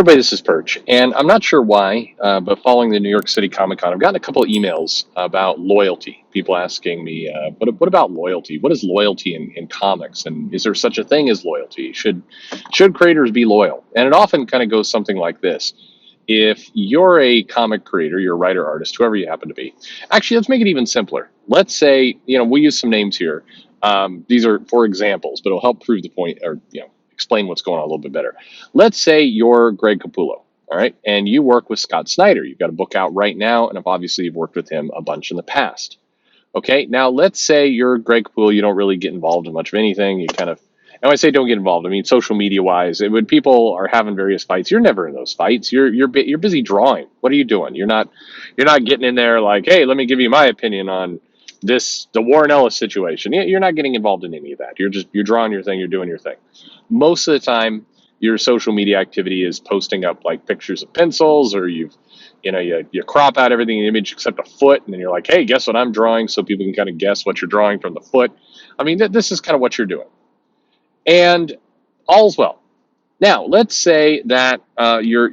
Everybody, this is Perch, and I'm not sure why, but following the New York City Comic Con, I've gotten a couple of emails about loyalty. People asking me, what about loyalty? What is loyalty in comics, and is there such a thing as loyalty? Should creators be loyal? And it often kind of goes something like this: if you're a comic creator, you're a writer, artist, whoever you happen to be. Actually, let's make it even simpler. Let's say, we'll use some names here. These are for examples, but it'll help prove the point, or explain what's going on a little bit better. Let's say you're Greg Capullo, all right, and you work with Scott Snyder. You've got a book out right now, and obviously you've worked with him a bunch in the past. Okay, now let's say you're Greg Capullo. You don't really get involved in much of anything. You kind of, and when I say don't get involved, I mean social media wise. When people are having various fights, you're never in those fights. You're busy drawing. What are you doing? You're not getting in there like, hey, let me give you my opinion on the Warren Ellis situation. You're not getting involved in any of that. You're drawing your thing. You're doing your thing. Most of the time, your social media activity is posting up like pictures of pencils, or you crop out everything in the image except a foot, and then you're like, hey, guess what I'm drawing, so people can kind of guess what you're drawing from the foot. I mean, this is kind of what you're doing, and all's well. Now, let's say that your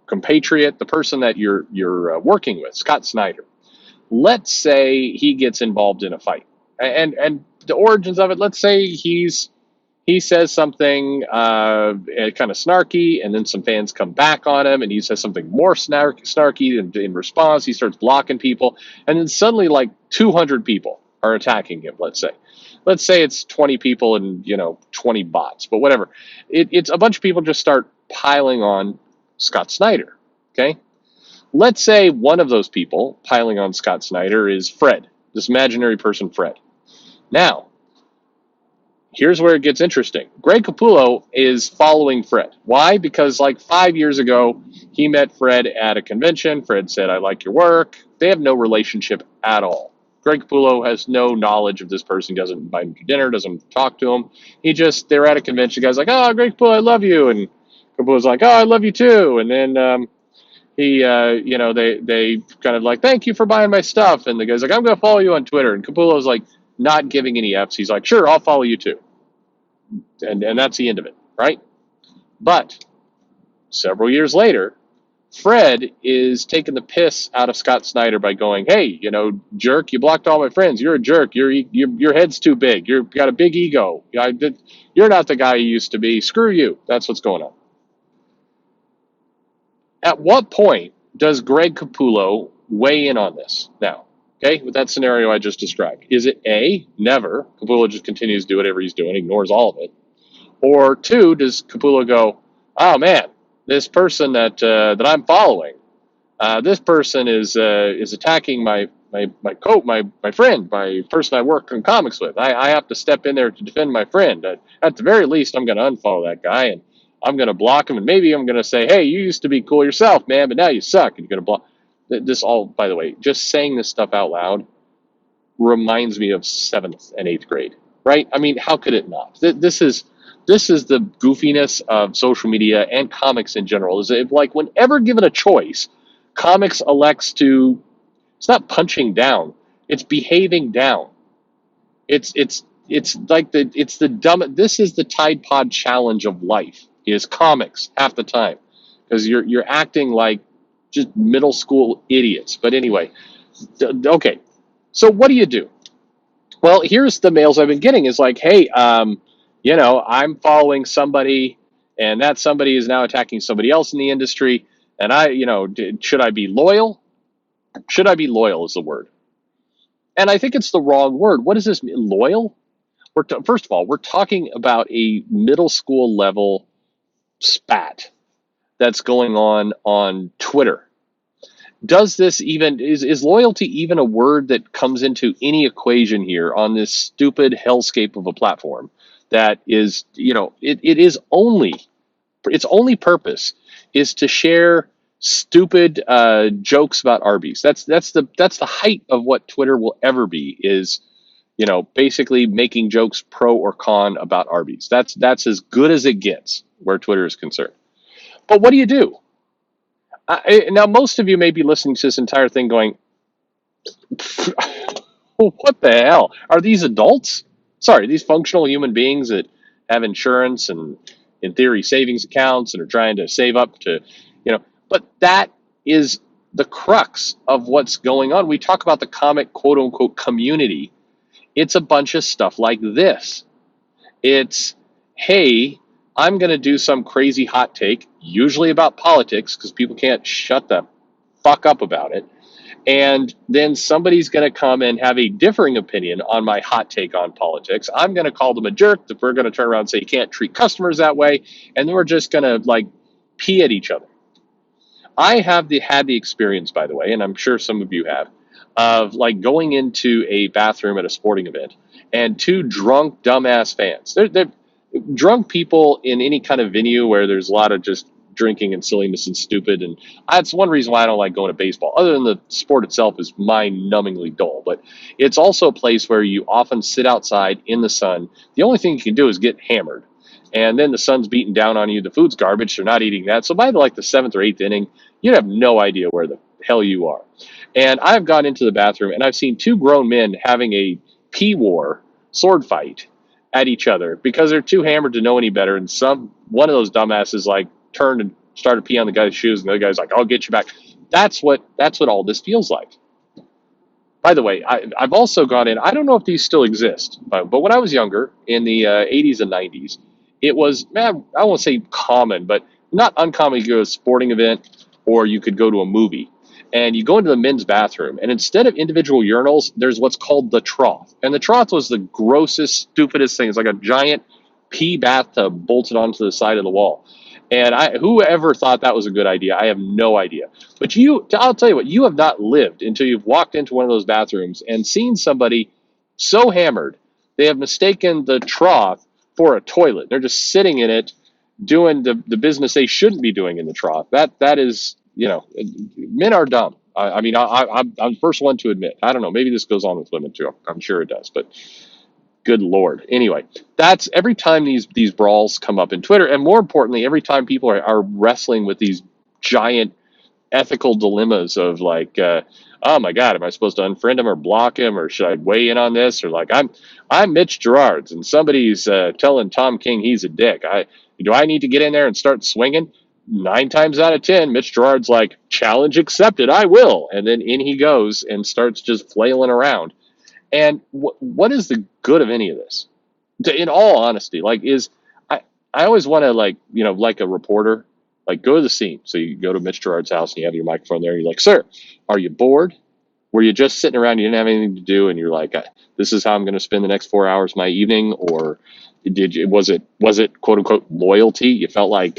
compatriot, the person that you're working with, Scott Snyder. Let's say he gets involved in a fight, and the origins of it. Let's say he says something kind of snarky, and then some fans come back on him, and he says something more snarky. And in response, he starts blocking people, and then suddenly, like 200 people are attacking him. Let's say it's 20 people and 20 bots, but whatever. It's a bunch of people just start piling on Scott Snyder. Okay, let's say one of those people piling on Scott Snyder is Fred, this imaginary person, Fred. Now, here's where it gets interesting. Greg Capullo is following Fred. Why? Because like 5 years ago, he met Fred at a convention. Fred said, I like your work. They have no relationship at all. Greg Capullo has no knowledge of this person. He doesn't invite him to dinner, doesn't talk to him. They're at a convention. The guy's like, oh, Greg Capullo, I love you. And Capullo's like, oh, I love you too. And then they kind of like, thank you for buying my stuff. And the guy's like, I'm going to follow you on Twitter. And Capullo's like, not giving any F's. He's like, sure, I'll follow you too. And that's the end of it, right? But several years later, Fred is taking the piss out of Scott Snyder by going, hey, jerk, you blocked all my friends. You're a jerk. Your head's too big. You've got a big ego. You're not the guy you used to be. Screw you. That's what's going on. At what point does Greg Capullo weigh in on this now? Okay, with that scenario I just described. Is it A, never, Capullo just continues to do whatever he's doing, ignores all of it? Or two, does Capullo go, oh man, this person that I'm following, this person is attacking my friend, my person I work in comics with. I have to step in there to defend my friend. At the very least, I'm going to unfollow that guy, and I'm going to block him, and maybe I'm going to say, hey, you used to be cool yourself, man, but now you suck, and you're going to block. This all, by the way, just saying this stuff out loud reminds me of 7th and 8th grade, right? I mean, how could it not? This is the goofiness of social media and comics in general. Is it like whenever given a choice, comics elects to, it's not punching down, it's behaving down. It's like the dumb. This is the Tide Pod challenge of life. Is comics half the time, because you're acting like just middle school idiots. But anyway, okay. So what do you do? Well, here's the mails I've been getting is like, hey, I'm following somebody, and that somebody is now attacking somebody else in the industry. And should I be loyal? Should I be loyal is the word. And I think it's the wrong word. What does this mean? Loyal? First of all, we're talking about a middle school level spat that's going on Twitter. Does this even, is loyalty even a word that comes into any equation here on this stupid hellscape of a platform that is, its only purpose is to share stupid jokes about Arby's. That's the height of what Twitter will ever be, is basically making jokes pro or con about Arby's. That's as good as it gets where Twitter is concerned. But what do you do? Now, most of you may be listening to this entire thing going, what the hell? Are these adults? Sorry, these functional human beings that have insurance and in theory, savings accounts and are trying to save up to, but that is the crux of what's going on. We talk about the comic quote unquote community. It's a bunch of stuff like this. It's, hey, I'm going to do some crazy hot take, usually about politics, because people can't shut the fuck up about it. And then somebody's going to come and have a differing opinion on my hot take on politics. I'm going to call them a jerk. We're going to turn around and say you can't treat customers that way. And then we're just going to like pee at each other. I have had the experience, by the way, and I'm sure some of you have, of like going into a bathroom at a sporting event and two drunk dumbass fans. They're drunk people in any kind of venue where there's a lot of just drinking and silliness and stupid. And that's one reason why I don't like going to baseball, other than the sport itself is mind-numbingly dull. But it's also a place where you often sit outside in the sun. The only thing you can do is get hammered. And then the sun's beating down on you. The food's garbage. They're not eating that. So by like the seventh or eighth inning, you have no idea where the hell you are. And I've gone into the bathroom and I've seen two grown men having a pee war sword fight at each other because they're too hammered to know any better. And one of those dumbasses like turned and started peeing on the guy's shoes, and the other guy's like, "I'll get you back." That's what all this feels like. By the way, I've also gone in. I don't know if these still exist, but when I was younger in the 80s and 90s, it was, man, I won't say common, but not uncommon. You go to a sporting event, or you could go to a movie, and you go into the men's bathroom, and instead of individual urinals, there's what's called the trough. And the trough was the grossest, stupidest thing. It's like a giant pee bathtub bolted onto the side of the wall. And whoever thought that was a good idea, I have no idea. But I'll tell you what, you have not lived until you've walked into one of those bathrooms and seen somebody so hammered, they have mistaken the trough for a toilet. They're just sitting in it, doing the business they shouldn't be doing in the trough. That is, men are dumb. I'm the first one to admit. I don't know. Maybe this goes on with women too. I'm sure it does, but good Lord. Anyway, that's every time these brawls come up in Twitter, and more importantly, every time people are wrestling with these giant ethical dilemmas of like, oh my God, am I supposed to unfriend him or block him, or should I weigh in on this? Or like, I'm Mitch Gerards, and somebody's telling Tom King he's a dick. Do I need to get in there and start swinging? 9 times out of 10, Mitch Gerard's like, challenge accepted, I will. And then in he goes and starts just flailing around. And what is the good of any of this? In all honesty, I always want to like a reporter, like go to the scene. So you go to Mitch Gerard's house and you have your microphone there. And you're like, "Sir, are you bored? Were you just sitting around? You didn't have anything to do, and you're like, this is how I'm going to spend the next 4 hours of my evening, or was it quote unquote loyalty? You felt like,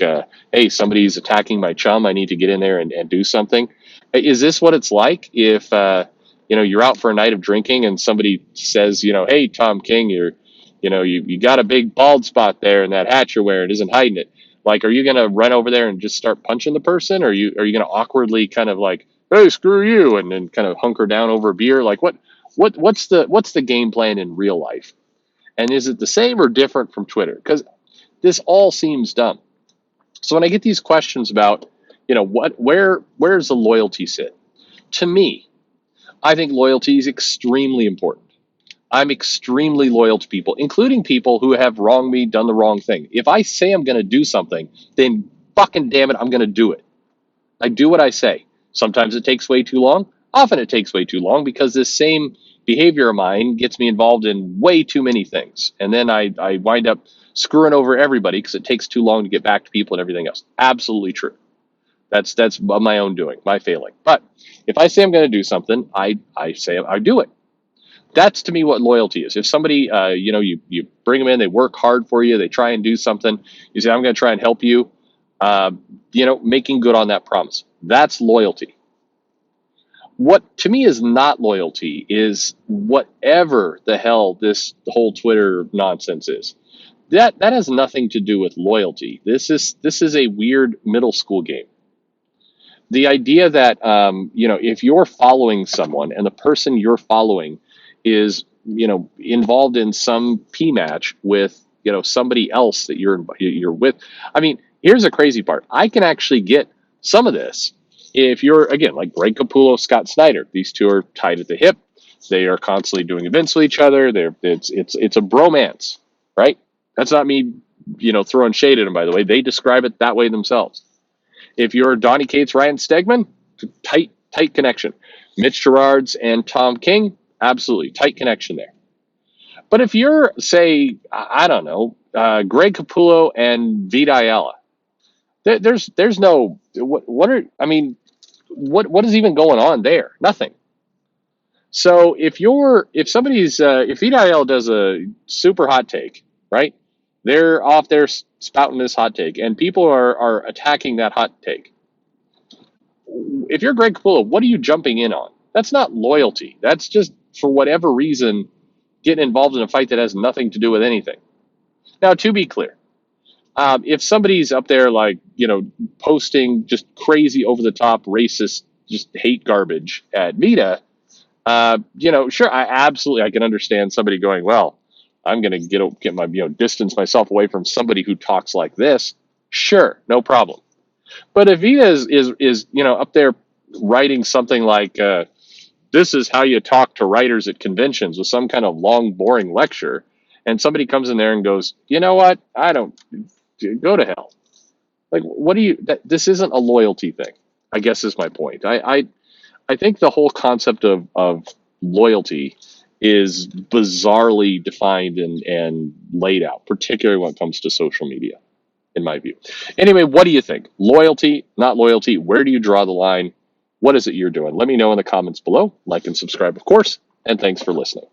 hey, somebody's attacking my chum. I need to get in there and do something. Is this what it's like if you're out for a night of drinking and somebody says, hey, Tom King, you got a big bald spot there in that hat you're wearing, isn't hiding it. Like, are you going to run over there and just start punching the person? Or are you going to awkwardly kind of like, hey, screw you, and then kind of hunker down over a beer? Like what's the game plan in real life? And is it the same or different from Twitter? Because this all seems dumb. So when I get these questions about, where's the loyalty sit? To me, I think loyalty is extremely important. I'm extremely loyal to people, including people who have wronged me, done the wrong thing. If I say I'm going to do something, then fucking damn it, I'm going to do it. I do what I say. Sometimes it takes way too long. Often it takes way too long because this same behavior of mine gets me involved in way too many things. And then I wind up screwing over everybody because it takes too long to get back to people and everything else. Absolutely true. That's my own doing, my failing. But if I say I'm going to do something, I say I do it. That's to me what loyalty is. If somebody, you bring them in, they work hard for you, they try and do something, you say, I'm going to try and help you, making good on that promise. That's loyalty. What to me is not loyalty is whatever the hell the whole Twitter nonsense is. That has nothing to do with loyalty. This is a weird middle school game. The idea that, if you're following someone and the person you're following is, involved in some P match with, somebody else that you're with. I mean, here's the crazy part. I can actually get some of this if you're, again, like Greg Capullo, Scott Snyder. These two are tied at the hip. They are constantly doing events with each other. It's a bromance, right? That's not me throwing shade at them, by the way. They describe it that way themselves. If you're Donnie Cates, Ryan Stegman, tight connection. Mitch Gerards and Tom King, absolutely tight connection there. But if you're, say, I don't know, Greg Capullo and Vita Ayala, there's no what is even going on there? Nothing. So if Vita Ayala does a super hot take, right? They're off there spouting this hot take, and people are attacking that hot take. If you're Greg Capullo, what are you jumping in on? That's not loyalty. That's just, for whatever reason, getting involved in a fight that has nothing to do with anything. Now, to be clear, if somebody's up there posting just crazy over the top racist, just hate garbage at Vita, sure, I can understand somebody going, well, I'm going to get my distance myself away from somebody who talks like this. Sure, no problem. But if Vita is up there writing something like, this is how you talk to writers at conventions, with some kind of long, boring lecture, and somebody comes in there and goes, you know what, I don't, go to hell. Like, this isn't a loyalty thing, I guess, is my point. I think the whole concept of loyalty is bizarrely defined and laid out, particularly when it comes to social media, in my view. Anyway, what do you think? Loyalty, not loyalty? Where do you draw the line? What is it you're doing? Let me know in the comments below. Like and subscribe, of course, and thanks for listening.